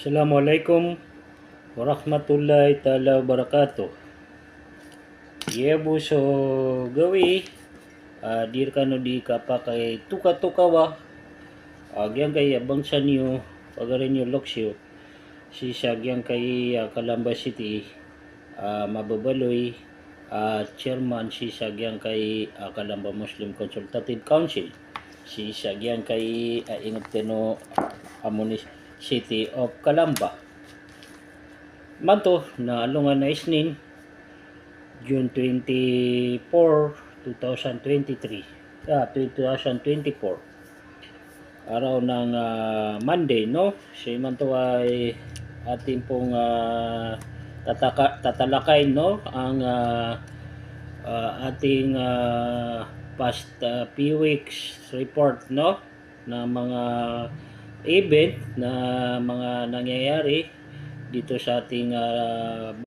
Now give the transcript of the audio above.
Assalamualaikum warahmatullahi taala wabarakatuh. Yebu so gawi dir kano di kapakai tuka-tukawa agyan kay abang sa niyo pagarin niyo loksyo si sagyang kay Calamba City mababaloy chairman si sagyang kay Calamba Muslim Consultative Council si sagyang kay ingat teno City of Calamba manto na alungan na isnin June 24, 2023 2024 araw ng Monday, no? Si manto ay ating pong tatalakay, no? Ang ating past few weeks report, no? Na mga event na mga nangyayari dito sa ating